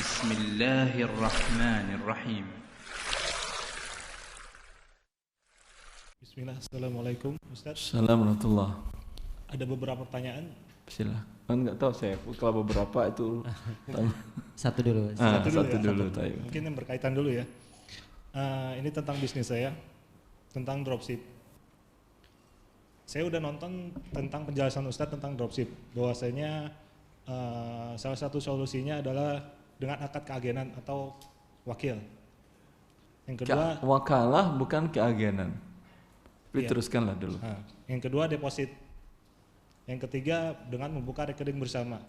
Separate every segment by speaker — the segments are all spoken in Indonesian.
Speaker 1: Bismillahirrahmanirrahim.
Speaker 2: Bismillah, Assalamualaikum Ustaz.
Speaker 3: Assalamualaikum warahmatullahi.
Speaker 2: Ada beberapa pertanyaan.
Speaker 3: Bismillah. Enggak tahu saya kalau beberapa itu
Speaker 4: Satu dulu.
Speaker 3: satu
Speaker 2: dulu
Speaker 3: tayo.
Speaker 2: Mungkin yang berkaitan dulu ya. Ini tentang bisnis saya, tentang dropship. Saya udah nonton tentang penjelasan Ustadz tentang dropship, bahwasanya salah satu solusinya adalah dengan akad keagenan atau wakil. Yang kedua
Speaker 3: Wakalah bukan keagenan.
Speaker 2: Iya.
Speaker 3: Teruskanlah dulu.
Speaker 2: Yang kedua deposit. Yang ketiga dengan membuka rekening bersama.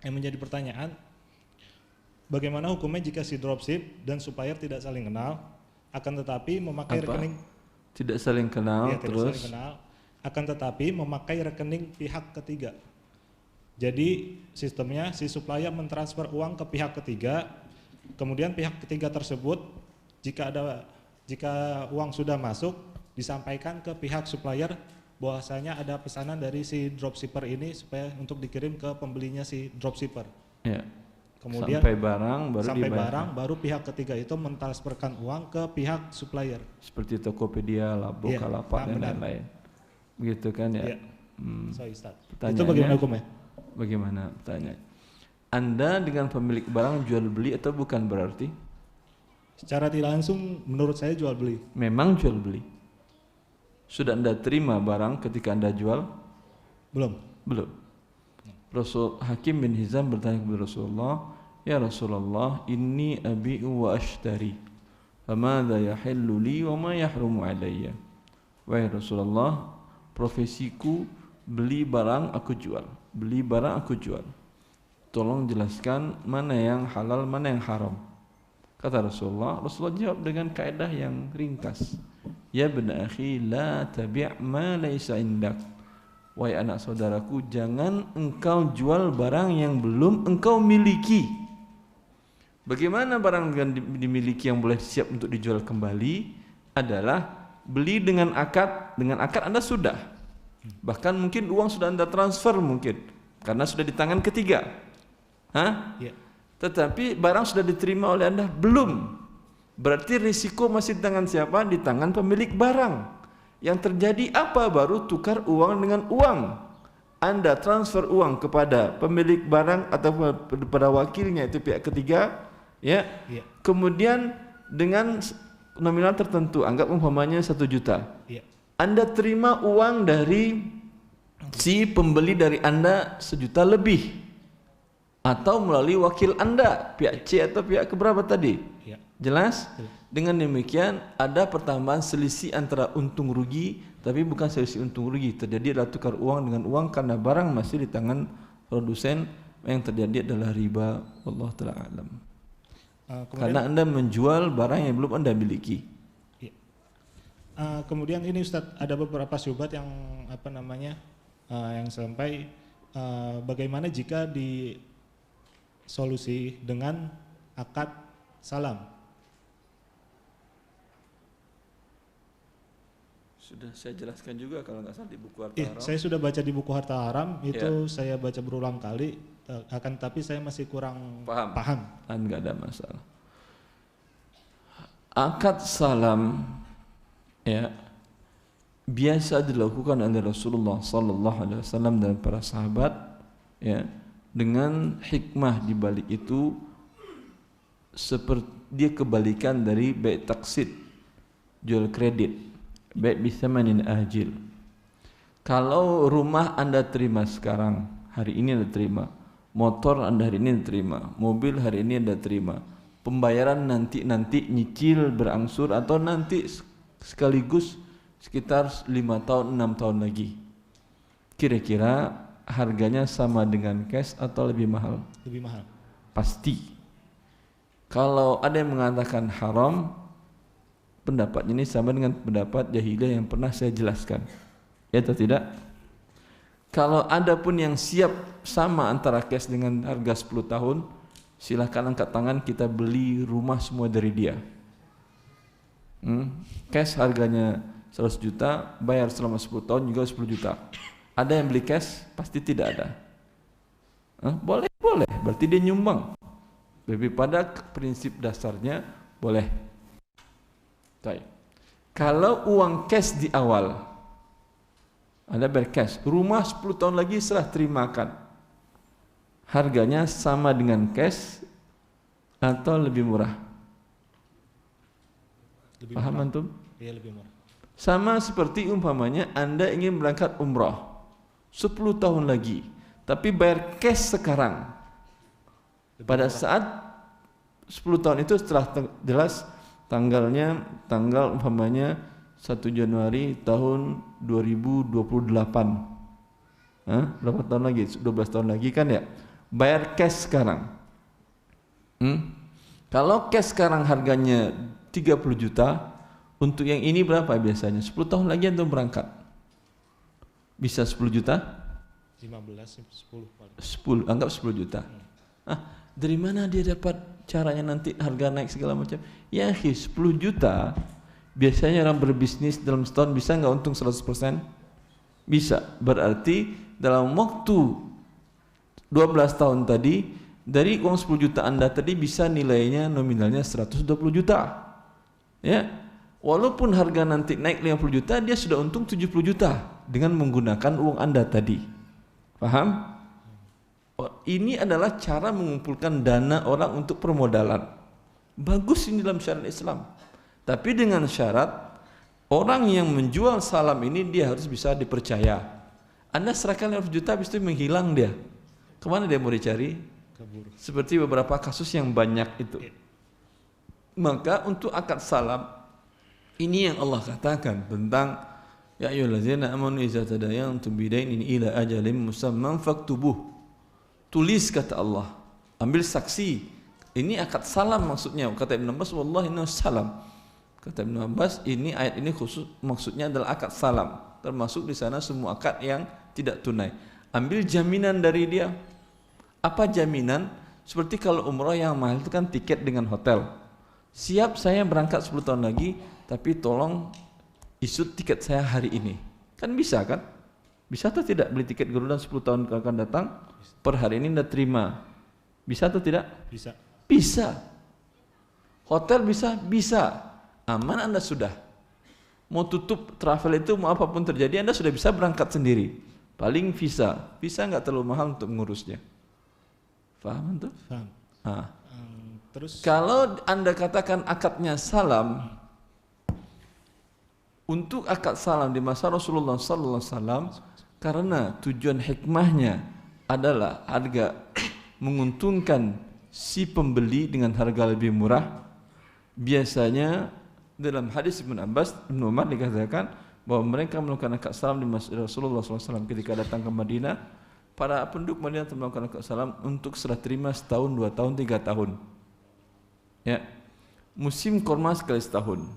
Speaker 2: Yang menjadi pertanyaan, bagaimana hukumnya jika si dropship dan supplier tidak saling kenal, akan tetapi memakai rekening
Speaker 3: Tidak saling kenal,
Speaker 2: tidak
Speaker 3: terus
Speaker 2: saling kenal, akan tetapi memakai rekening pihak ketiga. Jadi sistemnya si supplier mentransfer uang ke pihak ketiga, kemudian pihak ketiga tersebut jika uang sudah masuk disampaikan ke pihak supplier bahwasanya ada pesanan dari si dropshipper ini supaya untuk dikirim ke pembelinya si dropshipper.
Speaker 3: ya.
Speaker 2: Kemudian
Speaker 3: Sampai barang
Speaker 2: baru pihak ketiga itu mentransferkan uang ke pihak supplier.
Speaker 3: seperti Tokopedia, Bukalapak dan lain-lain. Begitu kan ya?
Speaker 2: Iya. So, Ustaz. Itu
Speaker 3: Pertanyaannya,
Speaker 2: bagaimana hukumnya?
Speaker 3: Bagaimana pertanyaan? Anda dengan pemilik barang jual beli atau bukan berarti?
Speaker 2: Secara tidak langsung menurut saya jual beli.
Speaker 3: Memang jual beli. Sudah Anda terima barang ketika Anda jual?
Speaker 2: Belum.
Speaker 3: Belum. Rasul Hakim bin Hizam bertanya kepada Rasulullah, "Ya Rasulullah, inni abi'u wa ashtari. Famadha yahillu li wa ma yahrumu alayya?" Wahai Rasulullah, profesiku beli barang aku jual. Beli barang aku jual. Tolong jelaskan mana yang halal, mana yang haram. Kata Rasulullah jawab dengan kaedah yang ringkas. Ya bena akhi, la tabi' ma laysa indak. Wahai anak saudaraku, jangan engkau jual barang yang belum engkau miliki. Bagaimana barang yang dimiliki yang boleh siap untuk dijual kembali adalah beli dengan akad. Dengan akad Anda sudah, bahkan mungkin uang sudah Anda transfer mungkin karena sudah di tangan ketiga.
Speaker 2: Ya.
Speaker 3: Tetapi barang sudah diterima oleh Anda belum. Berarti risiko masih di tangan siapa? Di tangan pemilik barang. Yang terjadi apa? Baru tukar uang dengan uang. Anda transfer uang kepada pemilik barang atau kepada wakilnya itu pihak ketiga, ya.
Speaker 2: Ya.
Speaker 3: Kemudian dengan nominal tertentu, anggap umpamanya 1 juta.
Speaker 2: Ya.
Speaker 3: Anda terima uang dari si pembeli dari Anda 1 juta lebih, atau melalui wakil Anda, pihak C atau pihak keberapa tadi?
Speaker 2: Ya.
Speaker 3: Jelas? Dengan demikian ada pertambahan selisih antara untung rugi, tapi bukan selisih untung rugi. Terjadi adalah tukar uang dengan uang karena barang masih di tangan produsen. Yang terjadi adalah riba. Wallahu ta'ala alam. Karena Anda menjual barang yang belum Anda miliki.
Speaker 2: Ya. Kemudian ini Ustadz, ada beberapa syubhat yang yang sampai bagaimana jika di solusi dengan akad salam.
Speaker 3: Sudah saya jelaskan juga kalau nggak salah di buku Harta
Speaker 2: Haram. Saya sudah baca di buku Harta Haram itu, saya baca berulang kali, akan tapi saya masih kurang paham.
Speaker 3: Nggak ada masalah. Akad salam ya biasa dilakukan oleh Rasulullah sallallahu alaihi wasallam dan para sahabat ya, dengan hikmah di balik itu seperti dia kebalikan dari bai' taqsid, jual kredit. Baik bisamanin ajil. Kalau rumah Anda terima sekarang, hari ini Anda terima. Motor Anda hari ini terima. Mobil hari ini Anda terima. Pembayaran nanti nyicil berangsur atau nanti sekaligus sekitar 5 tahun 6 tahun lagi. Kira-kira harganya sama dengan cash atau lebih mahal?
Speaker 2: Lebih mahal.
Speaker 3: Pasti. Kalau ada yang mengatakan haram, pendapat ini sama dengan pendapat jahiliyah yang pernah saya jelaskan, ya atau tidak? Kalau ada pun yang siap sama antara cash dengan harga 10 tahun, silahkan angkat tangan, kita beli rumah semua dari dia. Cash harganya 100 juta, bayar selama 10 tahun juga 10 juta. Ada yang beli cash? Pasti tidak ada. Boleh, berarti dia nyumbang. Tapi pada prinsip dasarnya boleh. Baik. Kalau uang cash di awal, Anda bayar cash, rumah 10 tahun lagi setelah terimakan, harganya sama dengan cash atau lebih murah?
Speaker 2: Lebih
Speaker 3: Paham
Speaker 2: murah.
Speaker 3: antum?
Speaker 2: Iya, lebih murah.
Speaker 3: Sama seperti umpamanya Anda ingin berangkat umrah 10 tahun lagi, tapi bayar cash sekarang. Pada saat 10 tahun itu setelah jelas tanggal umpamanya 1 Januari tahun 2028. Berapa tahun lagi? 12 tahun lagi kan ya? Bayar cash sekarang. Kalau cash sekarang harganya 30 juta, untuk yang ini berapa biasanya? 10 tahun lagi antum berangkat. Bisa 10 juta?
Speaker 2: 15, 10 paling.
Speaker 3: 10, anggap 10 juta. Dari mana dia dapat caranya nanti harga naik segala macam? Ya, 10 juta biasanya orang berbisnis dalam setahun bisa nggak untung 100%? Bisa. Berarti dalam waktu 12 tahun tadi, dari uang 10 juta Anda tadi bisa nilainya nominalnya 120 juta. Ya. Walaupun harga nanti naik 50 juta, dia sudah untung 70 juta dengan menggunakan uang Anda tadi. Paham? Ini adalah cara mengumpulkan dana orang untuk permodalan. Bagus ini dalam syariat Islam. Tapi dengan syarat orang yang menjual salam ini dia harus bisa dipercaya. Anda serahkan 50 juta habis itu menghilang dia. Kemana dia mau dicari?
Speaker 2: Kabur.
Speaker 3: Seperti beberapa kasus yang banyak itu. Maka untuk akad salam ini yang Allah katakan tentang ya ayyuhallazina amanu idza tadayantum bidainin ila ajalin musamman faktubuh. Tulis kata Allah, ambil saksi. Ini akad salam maksudnya. Kata Ibn Abbas, wallahi inna salam. Kata Ibn Abbas, ini ayat ini khusus maksudnya adalah akad salam. Termasuk di sana semua akad yang tidak tunai. Ambil jaminan dari dia. Apa jaminan? Seperti kalau umrah yang mahal itu kan tiket dengan hotel. Siap saya berangkat 10 tahun lagi, tapi tolong isut tiket saya hari ini. Kan bisa kan? Bisa atau tidak beli tiket Garuda 10 tahun akan datang? Per hari ini Anda terima. Bisa atau tidak?
Speaker 2: Bisa.
Speaker 3: Bisa. Hotel bisa? Bisa. Aman Anda sudah. Mau tutup travel itu mau apapun terjadi Anda sudah bisa berangkat sendiri. Paling visa. Visa nggak terlalu mahal untuk mengurusnya. Paham tuh?
Speaker 2: Paham. Terus
Speaker 3: Kalau Anda katakan akadnya salam, untuk akad salam di masa Rasulullah sallallahu alaihi wasallam, karena tujuan hikmahnya adalah harga menguntungkan si pembeli dengan harga lebih murah. Biasanya dalam hadis Ibn Abbas, Ibn Umar dikatakan bahwa mereka melakukan akad salam di masjid Rasulullah SAW ketika datang ke Madinah. Para penduduk Madinah melakukan akad salam untuk serah terima setahun, 2 tahun, 3 tahun. Ya, musim korma sekali setahun.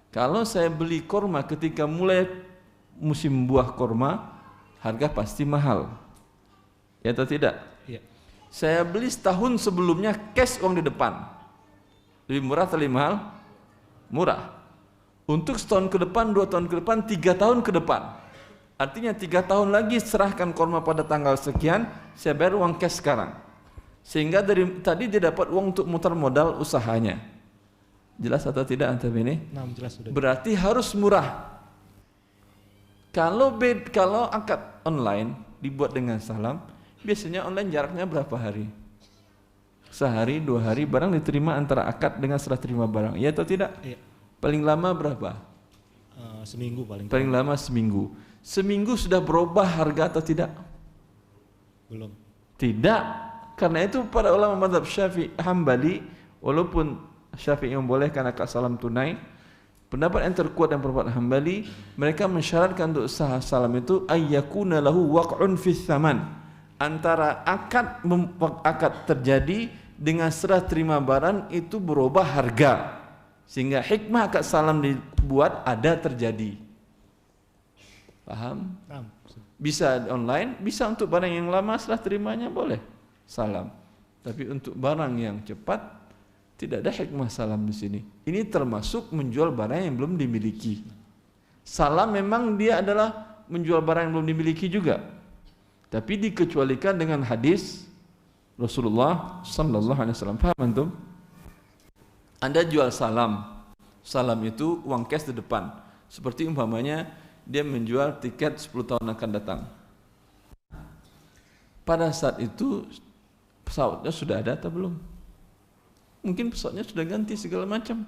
Speaker 3: Kalau saya beli korma ketika mulai musim buah korma, harga pasti mahal. Ya atau tidak?
Speaker 2: iya.
Speaker 3: Saya beli setahun sebelumnya cash uang di depan. Lebih murah atau lebih mahal? Murah. Untuk setahun ke depan, 2 tahun ke depan, 3 tahun ke depan. Artinya 3 tahun lagi serahkan korma pada tanggal sekian, saya bayar uang cash sekarang. Sehingga dari tadi dia dapat uang untuk mutar modal usahanya. Jelas atau tidak antum ini?
Speaker 2: Nah, jelas sudah.
Speaker 3: Berarti harus murah. Kalau akad online dibuat dengan salam, biasanya online jaraknya berapa hari? Sehari, 2 hari, barang diterima antara akad dengan serah terima barang. Iya atau tidak?
Speaker 2: Iya.
Speaker 3: Paling lama berapa?
Speaker 2: Seminggu paling.
Speaker 3: Paling lama seminggu. Seminggu sudah berubah harga atau tidak?
Speaker 2: Belum.
Speaker 3: Tidak. Karena itu para ulama mazhab Syafi'i Hambali, walaupun Syafi'i membolehkan akad salam tunai, pendapat yang terkuat dan pendapat Hambali, mereka mensyaratkan untuk sah salam itu ayyakuna lahu waq'un fis saman. Antara akad terjadi dengan serah terima barang itu berubah harga. Sehingga hikmah akad salam dibuat ada terjadi. Paham?
Speaker 2: Paham.
Speaker 3: Bisa online, bisa untuk barang yang lama serah terimanya boleh salam. Tapi untuk barang yang cepat tidak ada hikmah salam di sini. Ini termasuk menjual barang yang belum dimiliki. Salam memang dia adalah menjual barang yang belum dimiliki juga. Tapi dikecualikan dengan hadis Rasulullah sallallahu alaihi wasallam. Paham antum? Anda jual salam. Salam itu uang cash di depan. Seperti umpamanya dia menjual tiket 10 tahun akan datang. Pada saat itu pesawatnya sudah ada atau belum? Mungkin pesawatnya sudah ganti segala macam.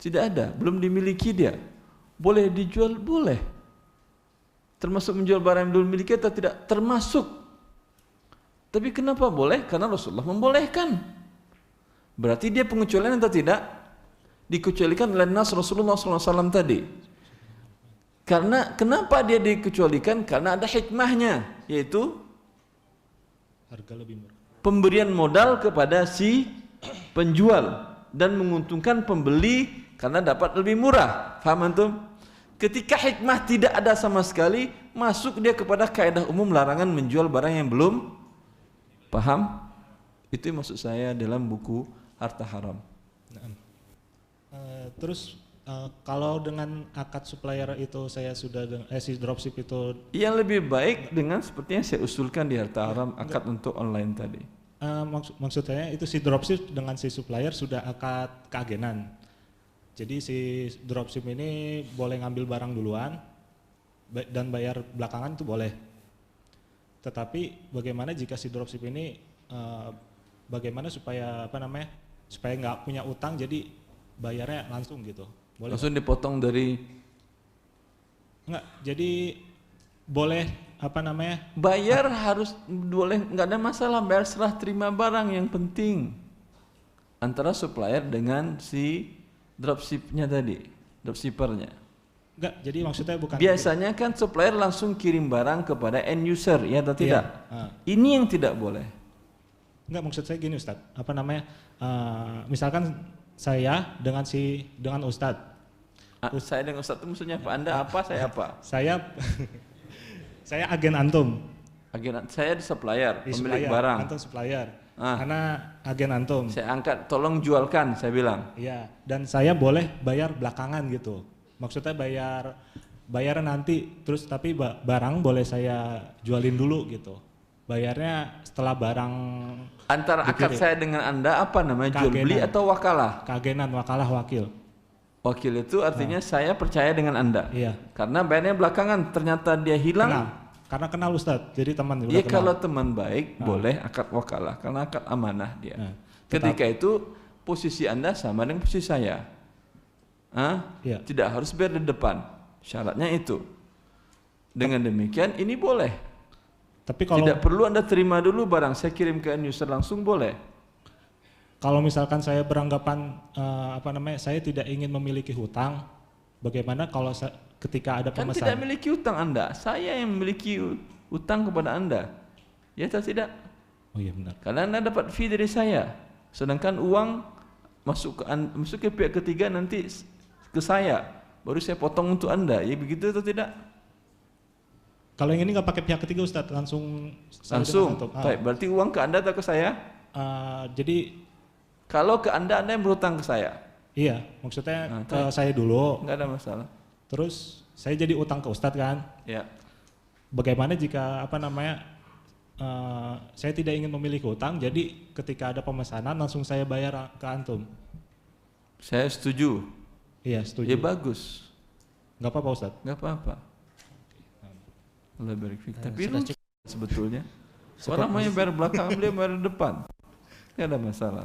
Speaker 3: Tidak ada, belum dimiliki dia. Boleh dijual? Boleh. Termasuk menjual barang yang belum dimiliki atau tidak? Termasuk. Tapi kenapa boleh? Karena Rasulullah membolehkan. Berarti dia pengecualian atau tidak? Dikecualikan oleh nas Rasulullah SAW tadi. Karena kenapa dia dikecualikan? Karena ada hikmahnya, yaitu
Speaker 2: Harga lebih murah.
Speaker 3: pemberian modal kepada si penjual dan menguntungkan pembeli karena dapat lebih murah. Faham antum? Ketika hikmah tidak ada sama sekali, masuk dia kepada kaidah umum larangan menjual barang yang belum paham. Itu yang maksud saya dalam buku Harta Haram.
Speaker 2: Terus kalau dengan akad supplier itu saya sudah si dropship itu
Speaker 3: Yang lebih baik dengan seperti yang saya usulkan di Harta Haram, akad untuk online tadi.
Speaker 2: maksud saya itu si dropship dengan si supplier sudah akad keagenan. Jadi si dropship ini boleh ngambil barang duluan dan bayar belakangan itu boleh. Tetapi bagaimana jika si dropship ini bagaimana supaya supaya nggak punya utang jadi bayarnya langsung gitu. Boleh
Speaker 3: Langsung dipotong dari
Speaker 2: enggak? Jadi boleh
Speaker 3: bayar harus boleh, nggak ada masalah, bayar serah terima barang yang penting antara supplier dengan si dropshipnya tadi, dropshippernya.
Speaker 2: Enggak, jadi maksudnya bukan
Speaker 3: Biasanya kan supplier langsung kirim barang kepada end user, ya atau tidak? Ini yang tidak boleh.
Speaker 2: Enggak, maksud saya gini Ustadz, misalkan saya dengan Ustadz.
Speaker 3: Saya dengan Ustadz itu maksudnya apa? Anda apa, saya apa?
Speaker 2: Saya agen antum.
Speaker 3: Agen, saya di supplier,
Speaker 2: Di
Speaker 3: pemilik
Speaker 2: supplier,
Speaker 3: barang.
Speaker 2: antum supplier. Karena agen antum.
Speaker 3: Saya angkat, tolong jualkan, saya bilang.
Speaker 2: Iya, dan saya boleh bayar belakangan gitu. Maksudnya bayar nanti, terus tapi barang boleh saya jualin dulu gitu. Bayarnya setelah barang
Speaker 3: Antara akad saya dengan Anda apa namanya? Jual beli atau wakalah?
Speaker 2: Keagenan, wakalah, wakil.
Speaker 3: Wakil itu artinya saya percaya dengan Anda.
Speaker 2: Iya.
Speaker 3: Karena bayarnya belakangan, ternyata dia hilang.
Speaker 2: Karena kenal Ustadz, jadi teman.
Speaker 3: Iya, kalau teman baik boleh akad wakalah, karena akad amanah dia. Ketika itu posisi Anda sama dengan posisi saya.
Speaker 2: Iya.
Speaker 3: Tidak harus bayar di depan. Syaratnya itu. Dengan demikian ini boleh.
Speaker 2: Tapi kalau
Speaker 3: tidak perlu Anda terima dulu barang, saya kirim ke end user langsung boleh.
Speaker 2: Kalau misalkan saya beranggapan saya tidak ingin memiliki hutang, bagaimana kalau ketika ada pemesan?
Speaker 3: Kan tidak memiliki hutang Anda, saya yang memiliki hutang kepada Anda. Ya atau tidak?
Speaker 2: Oh iya benar.
Speaker 3: Karena Anda dapat fee dari saya, sedangkan uang masuk ke pihak ketiga nanti ke saya, baru saya potong untuk Anda. Ya begitu atau tidak?
Speaker 2: Kalau yang ini nggak pakai pihak ketiga Ustadz, langsung.
Speaker 3: Baik, berarti uang ke Anda atau ke saya?
Speaker 2: Jadi
Speaker 3: kalau ke Anda yang berhutang ke saya.
Speaker 2: Iya, maksudnya ke saya dulu.
Speaker 3: Nggak ada masalah.
Speaker 2: Terus saya jadi utang ke Ustadz kan?
Speaker 3: Ya.
Speaker 2: Bagaimana jika saya tidak ingin memiliki hutang, jadi ketika ada pemesanan langsung saya bayar ke antum.
Speaker 3: Saya setuju.
Speaker 2: Iya, setuju.
Speaker 3: Ya bagus.
Speaker 2: Nggak apa-apa Ustadz?
Speaker 3: Nggak apa-apa. Allah barik fik. Tapi sebetulnya orang mau bayar belakang, beliau bayar depan. Nggak ada masalah.